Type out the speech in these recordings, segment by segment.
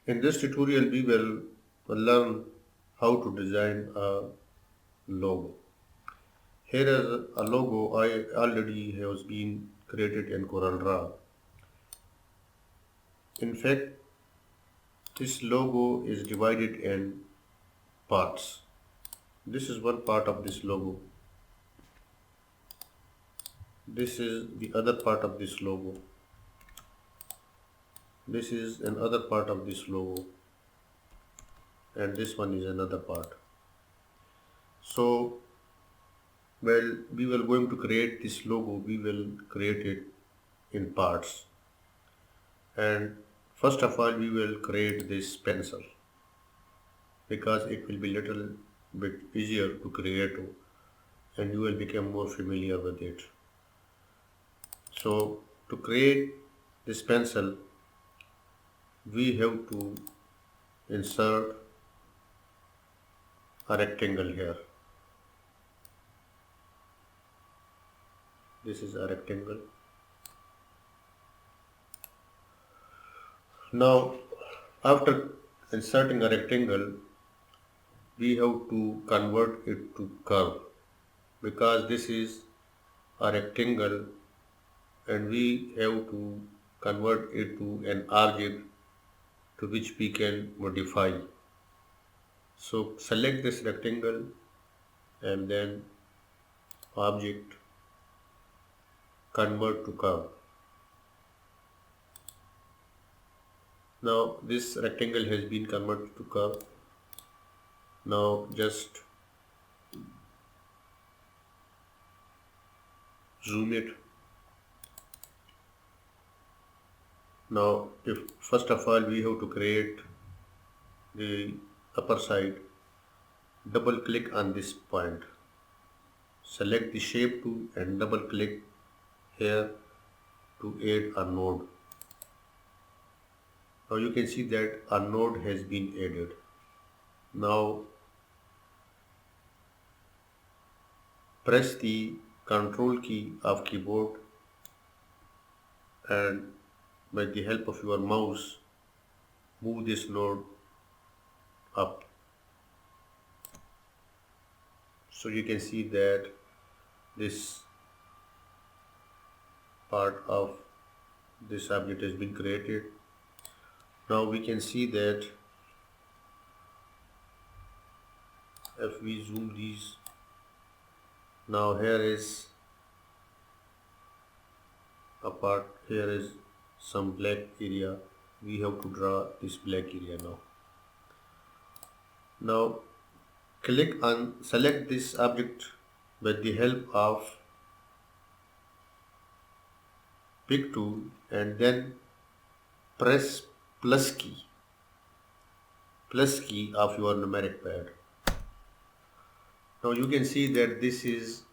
In this tutorial, we will learn how to design a logo. Here is a logo I already has been created in Corel Draw. In fact, this logo is divided in parts. This is one part of this logo. This is the other part of this logo. This is another part of this logo, and this one is another part. So, well, we will going to create this logo. We will create it in parts, and first of all, we will create this pencil because it will be little bit easier to create, and you will become more familiar with it. So, to create this pencil, we have to insert a rectangle here. This is a rectangle. Now, after inserting a rectangle, we have to convert it to curve because this is a rectangle and we have to convert it to an object to which we can modify. So select this rectangle and then object, convert to curve. Now this rectangle has been converted to curve. Now just zoom it. Now if first of all we have to create the upper side, double click on this point. Select the shape tool and double click here to add a node. Now you can see that a node has been added. Now press the control key of keyboard and by the help of your mouse move this node up. So you can see that this part of this object has been created. Now we can see that if we zoom these, now here is a part, here is some black area. We have to draw this black area now. Now select this object with the help of pick tool and then press plus key of your numeric pad. Now you can see that these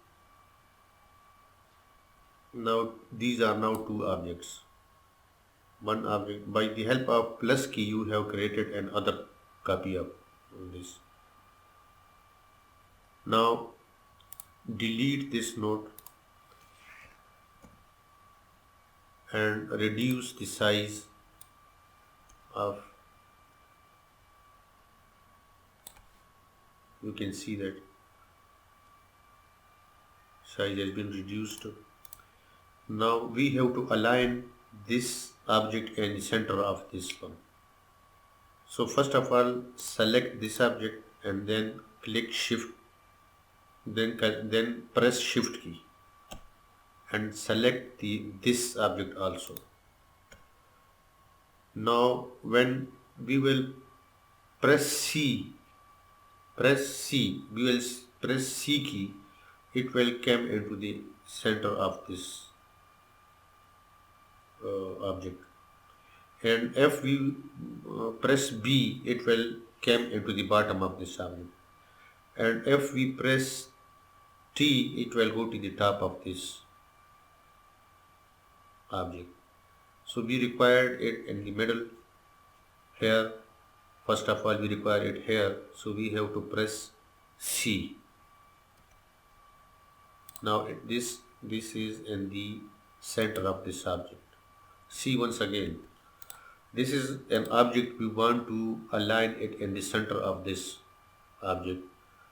are now two objects. One object, by the help of plus key you have created another copy of this. Now delete this node and reduce the size of, you can see that size has been reduced. Now we have to align this object in the center of this one. So first of all select this object and then click shift, then press shift key and select this object also. Now when we will press C, we will press C key, it will come into the center of this object, and if we press B, it will come into the bottom of this object, and if we press T, it will go to the top of this object. So we required it in the middle here. First of all we require it here, so we have to press C. Now this is in the center of this object. C once again. This is an object, we want to align it in the center of this object.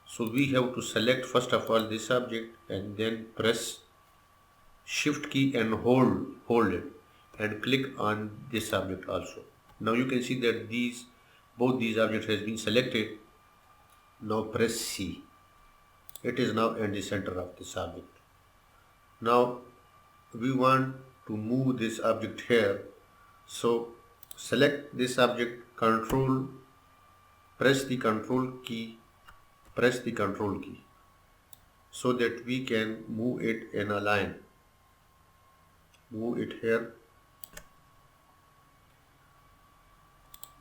So we have to select first of all this object and then press shift key and hold it and click on this object also. Now you can see that both these objects has been selected. Now press C. It is now in the center of this object. Now we want to move this object here. So select this object, press the control key, so that we can move it in a line. Move it here.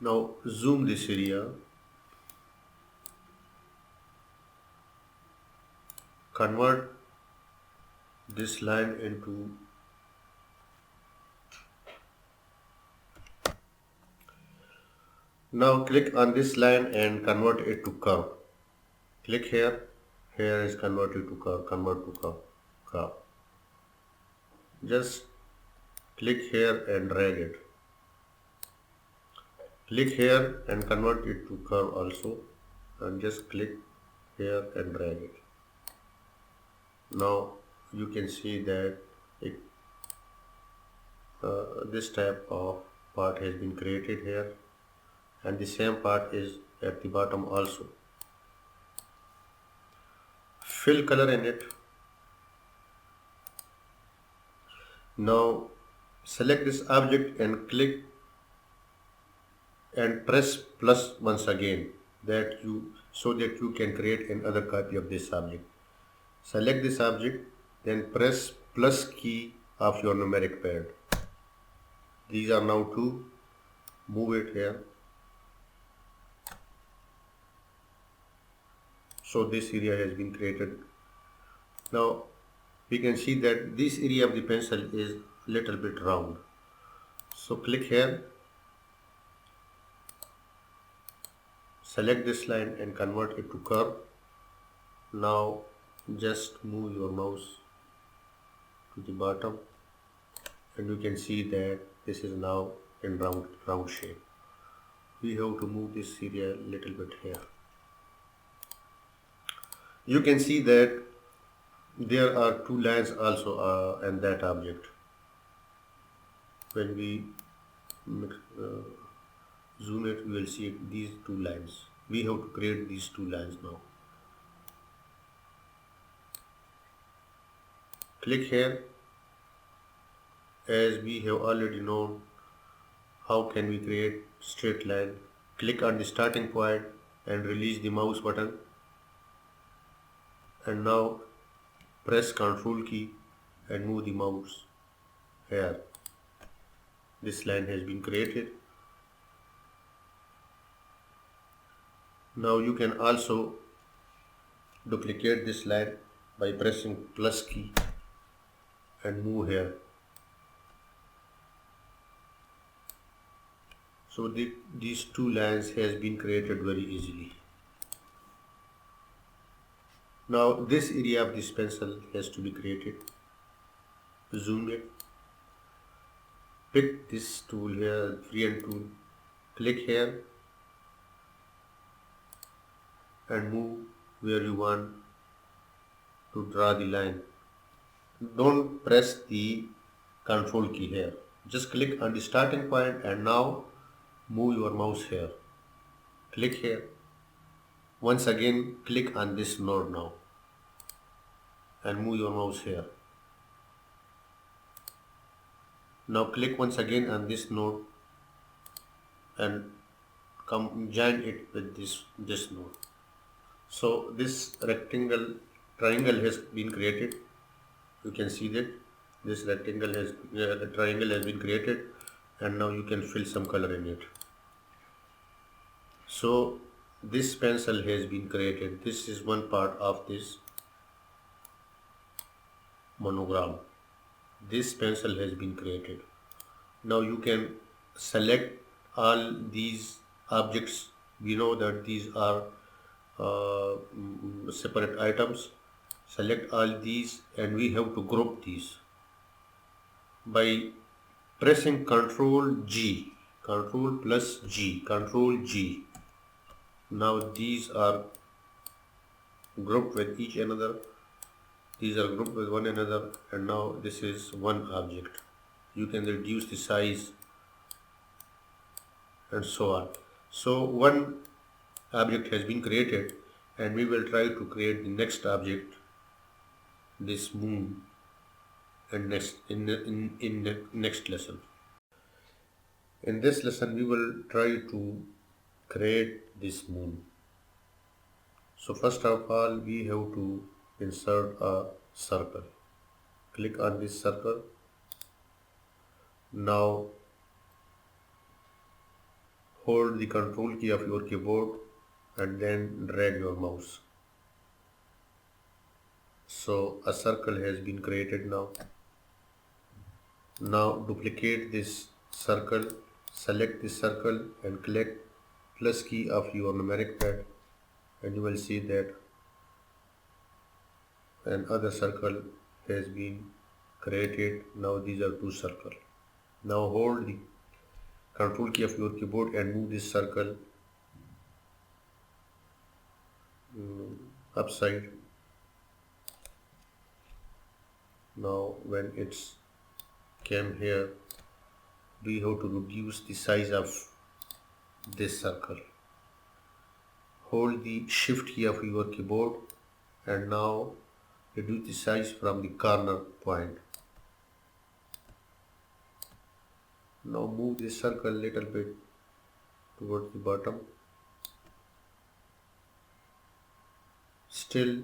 Now zoom this area. Convert this line into now click on this line and convert it to curve. Click here. Here is converted to curve. Convert to curve. Just click here and drag it. Click here and convert it to curve also, and just click here and drag it. Now you can see that this type of part has been created here, and the same part is at the bottom also. Fill color in it. Now select this object and click and press plus once again, so that you can create another copy of this object. Select this object, then press plus key of your numeric pad. These are now two. Move it here. So this area has been created. Now we can see that this area of the pencil is little bit round. So click here. Select this line and convert it to curve. Now just move your mouse to the bottom, and you can see that this is now in round shape. We have to move this area a little bit here. You can see that there are two lines also in that object. When we zoom it, we will see these two lines. We have to create these two lines now. Click here. As we have already known how can we create straight line, click on the starting point and release the mouse button, and now press Ctrl key and move the mouse here. This line has been created. Now you can also duplicate this line by pressing plus key and move here. So these two lines has been created very easily. Now this area of this pencil has to be created. Zoom it. Pick this tool here, freehand tool. Click here and move where you want to draw the line. Don't press the control key here. Just click on the starting point and now move your mouse here. Click here. Once again click on this node now and move your mouse here. Now click once again on this node and join it with this node. So this triangle has been created. You can see that this triangle has been created, and now you can fill some color in it. So this pencil has been created. This is one part of this monogram. This pencil has been created. Now you can select all these objects. We know that these are separate items. Select all these and we have to group these by pressing Ctrl G. Control plus G, Control G. Now these are grouped with each another. These are grouped with one another, and now this is one object. You can reduce the size and so on. So one object has been created, and we will try to create the next object, this moon, and next in the next lesson. In this lesson we will try to create this moon. So first of all we have to insert a circle. Click on this circle. Now hold the control key of your keyboard and then drag your mouse. So a circle has been created now. Now duplicate this circle, select this circle and click plus key of your numeric pad, and you will see that another circle has been created. Now these are two circles. Now hold the control key of your keyboard and move this circle upside. Now when it's came here, we have to reduce the size of this circle. Hold the shift key of your keyboard and now reduce the size from the corner point. Now move this circle little bit towards the bottom. Still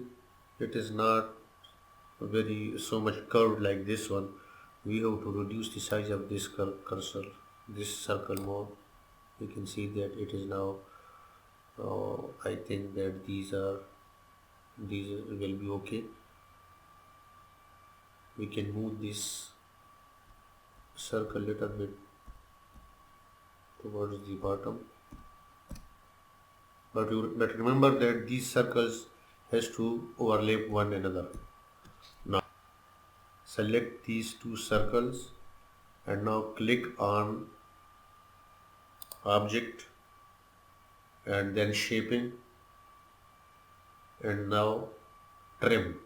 it is not very so much curved like this one. We have to reduce the size of this cursor, this circle more. You can see that it is now I think that these will be okay. We can move this circle little bit towards the bottom, but remember that these circles has to overlap one another. Now select these two circles and now click on object and then shaping, and now trim.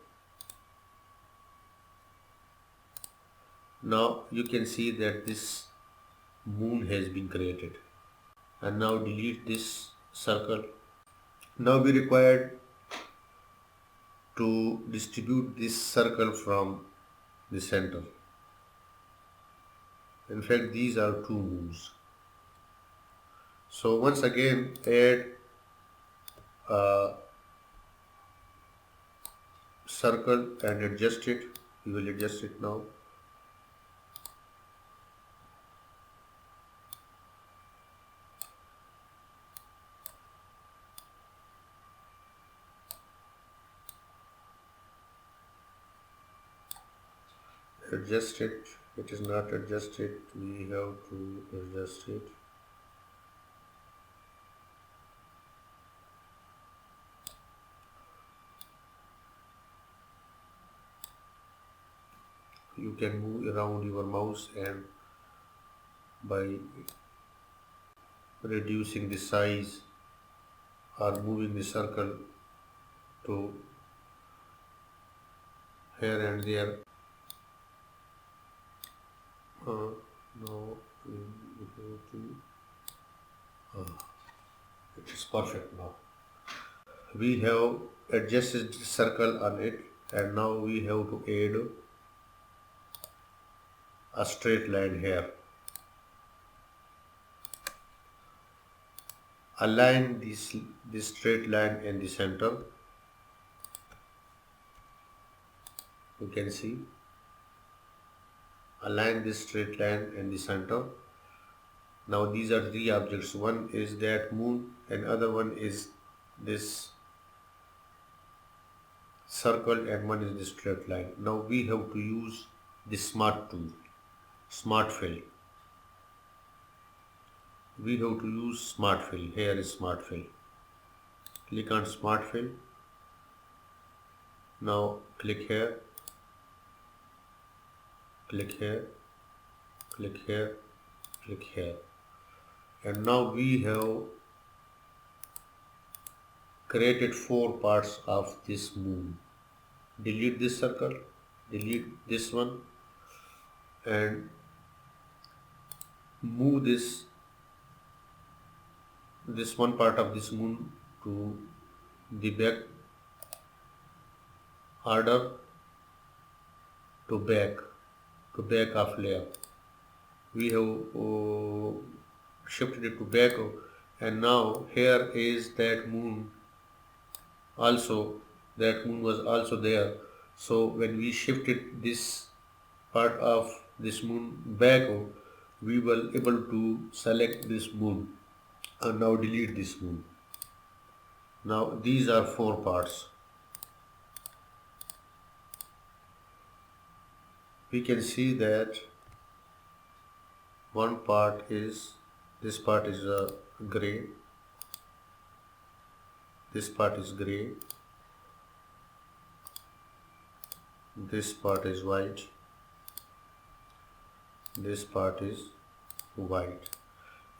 Now you can see that this moon has been created, and now delete this circle. Now we required to distribute this circle from the center. In fact, these are two moons. So once again add a circle and adjust it. We will adjust it now. Adjust it. It is not adjusted. We have to adjust it. You can move around your mouse, and by reducing the size or moving the circle to here and there. Now we have to it is perfect now. We have adjusted the circle on it, and now we have to add a straight line here. Align this straight line in the center. You can see, align this straight line in the center. Now these are three objects. One is that moon, and other one is this circle, and one is the straight line. Now we have to use the smart tool, smart fill. We have to use smart fill. Here is smart fill. Click on smart fill. Now click here, click here, click here, click here. And now we have created 4 parts of this moon. Delete this circle, delete this one, and move this one part of this moon to the back order, to back of layer. We have shifted it to back, and now here is that moon also. That moon was also there, so when we shifted this part of this moon back, we were able to select this moon. And now delete this moon. Now these are 4 parts. We can see that one part is, this part is gray, this part is gray, this part is white, this part is white.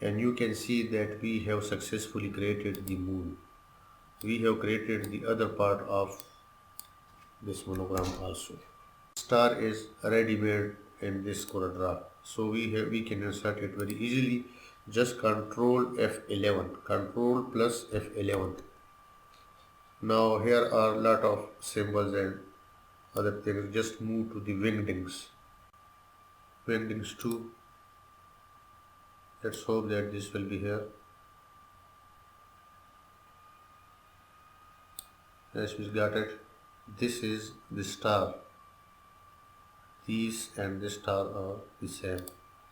And you can see that we have successfully created the moon. We have created the other part of this monogram also. Star is ready made in this Corel Draw, so we can insert it very easily. Just Control F11, Control plus F11. Now here are a lot of symbols and other things. Just move to the wingdings. Wingdings 2. Let's hope that this will be here. Yes, we got it. This is the star. These and this star are the same.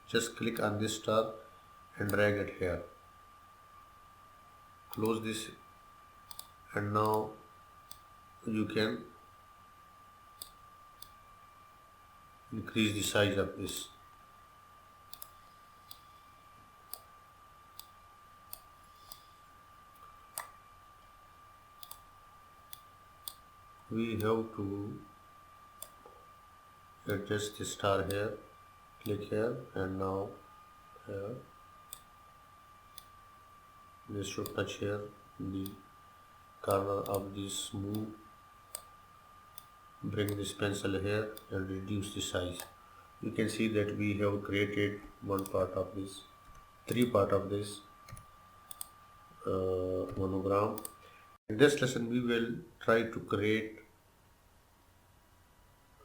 Just click on this star and drag it here. Close this, and now you can increase the size of this. We have to adjust the star here. Click here, and now here. This should touch here, the corner of this moon. Bring this pencil here and reduce the size. You can see that we have created one part of this, 3 parts of this monogram. In this lesson we will try to create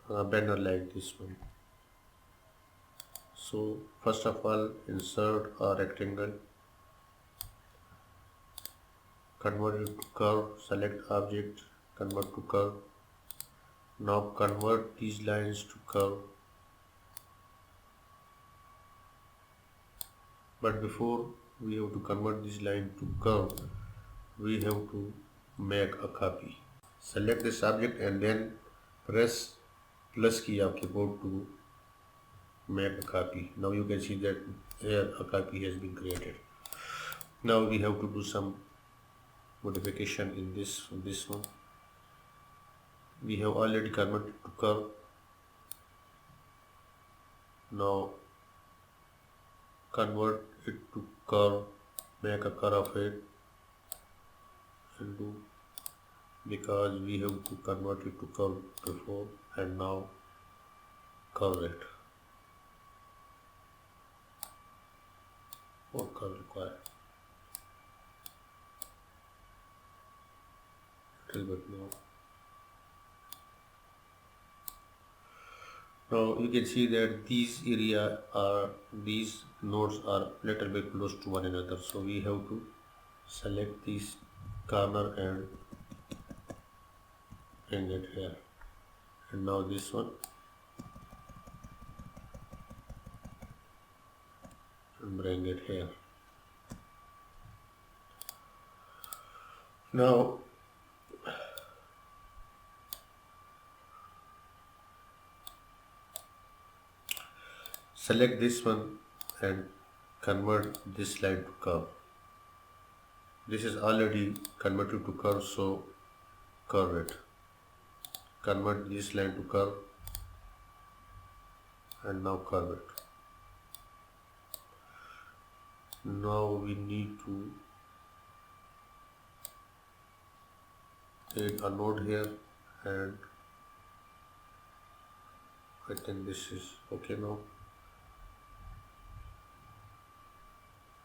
a banner like this one. So first of all, insert a rectangle, convert it to curve, select object, convert to curve. Now convert these lines to curve. But before we have to convert this line to curve, we have to make a copy. Select this object and then press plus key of keyboard to make a copy. Now you can see that here a copy has been created. Now we have to do some modification in this one. We have already converted to curve. Now convert it to curve, make a curve of it, and do, because we have to convert it to curve before, and now curve it. More curve required. Little bit more. Now you can see that these nodes are little bit close to one another, so we have to select this corner and bring it here, and now this one, and bring it here. Now select this one and convert this line to curve. This is already converted to curve, so curve it. Convert this line to curve, and now curve it. Now we need to add a node here, and I think this is okay now.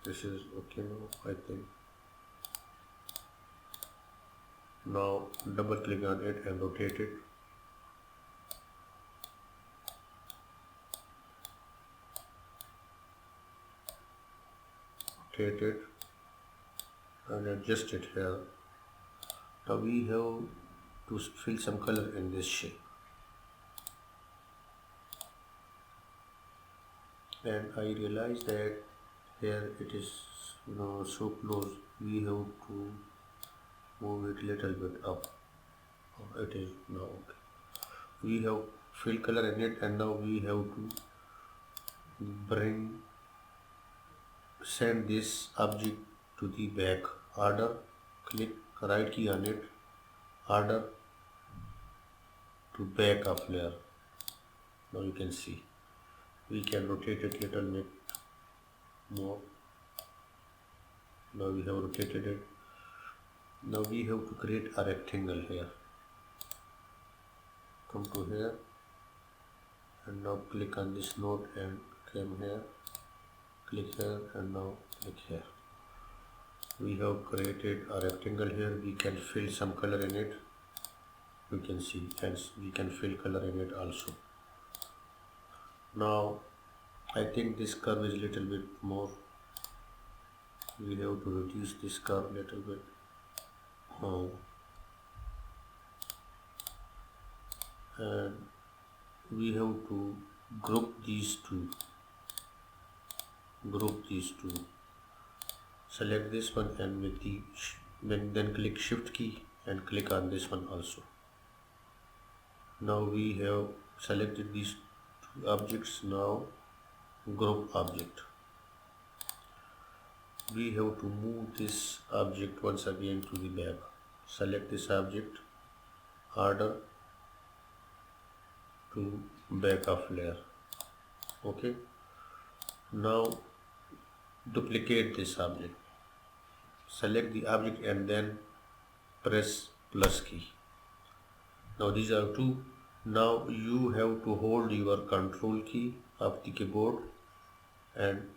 This is okay now, I think. Now double click on it and rotate it. Rotate it and adjust it here. Now we have to fill some color in this shape. And I realize that here it is so close, we have to move it little bit up. It is now okay. We have fill color in it, and now we have to send this object to the back. Order, click right key on it, order to back of layer. Now you can see we can rotate it little bit more. Now we have rotated it. Now we have to create a rectangle here. Come to here and now click on this node and come here, click here and now click here. We have created a rectangle here. We can fill some color in it. You can see, hence we can fill color in it also. Now I think this curve is little bit more. We have to reduce this curve little bit. And we have to group these two. Select this one and with the then click shift key and click on this one also. Now we have selected these two objects. Now group object. We have to move this object once again to the back. Select this object, order to back of layer. Okay. Now duplicate this object. Select the object and then press plus key. Now these are two. Now you have to hold your control key of the keyboard and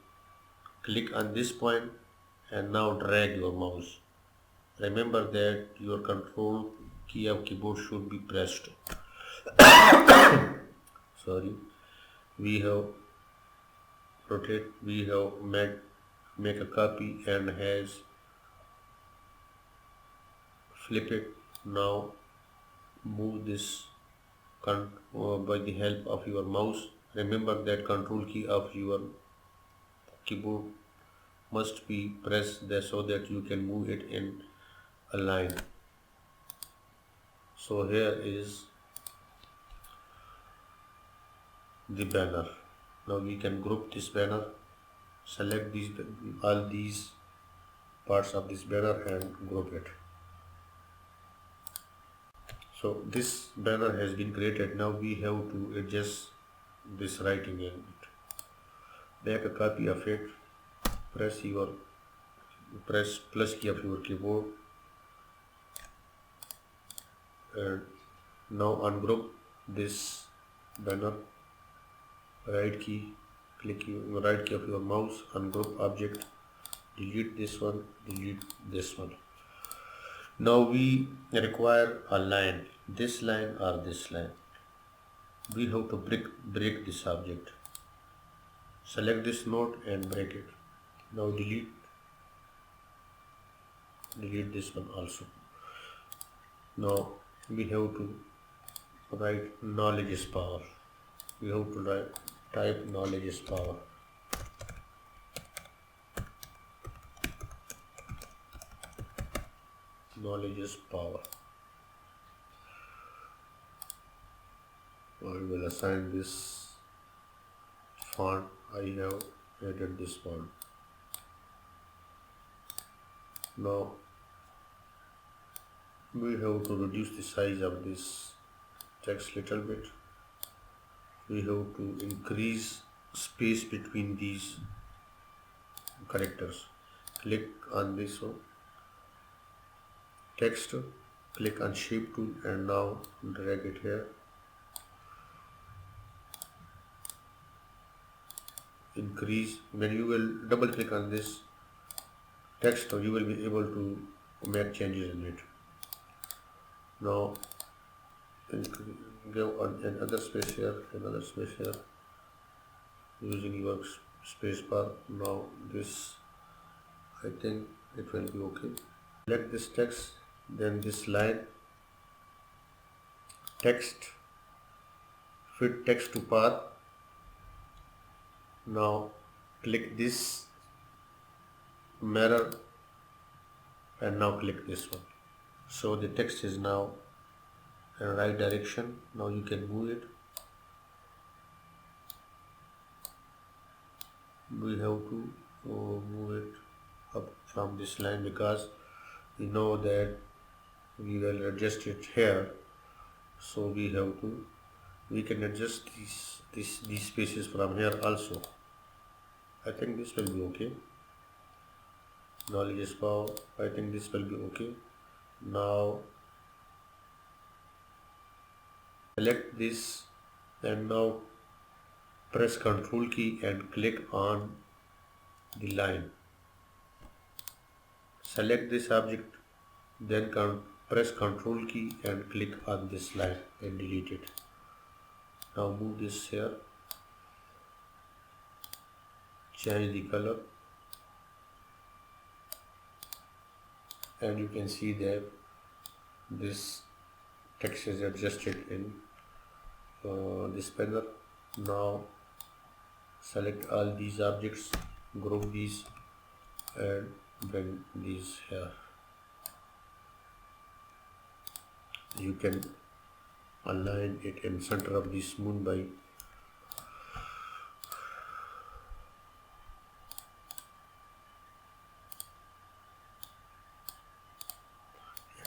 click on this point and now drag your mouse. Remember that your control key of keyboard should be pressed. Sorry. We have make a copy and has flip it. Now move this by the help of your mouse. Remember that control key of your keyboard must be pressed there so that you can move it in a line. So here is the banner. Now we can group this banner. Select all these parts of this banner and group it. So this banner has been created. Now we have to adjust this writing in it. Make a copy of it. Press plus key of your keyboard and now ungroup this banner. Right key, click right key of your mouse, ungroup object, delete this one, delete this one. Now we require a line, this line or this line. We have to break this object. Select this node and break it. Now delete this one also. Now we have to write knowledge is power. We have to type knowledge is power. Knowledge is power. I will assign this font. I have added this font. Now we have to reduce the size of this text little bit. We have to increase space between these characters. Click on this one, text, click on shape tool and now drag it here. Increase. When you will double click on this text, you will be able to make changes in it. Now go on another space here, using your space bar. Now this, I think it will be okay. Select this text, then this line, text, fit text to path. Now click this mirror and now click this one. So the text is now in right direction. Now you can move it. We have to move it up from this line because we know that we will adjust it here. So we can adjust these spaces from here also. I think this will be okay. Knowledge is power. I think this will be okay. Now select this and now press Ctrl key and click on the line. Select this object, then press Ctrl key and click on this line and delete it. Now move this here, change the color, and you can see that this text is adjusted in this panel. Now select all these objects, group these and bring these here. You can align it in center of this moon by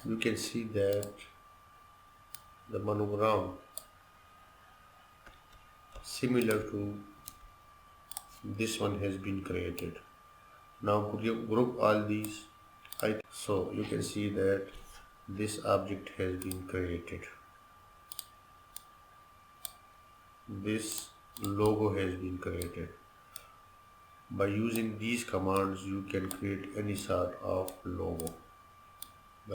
you can see that the monogram similar to this one has been created. Now group all these items. So you can see that this object has been created. This logo has been created. By using these commands, you can create any sort of logo.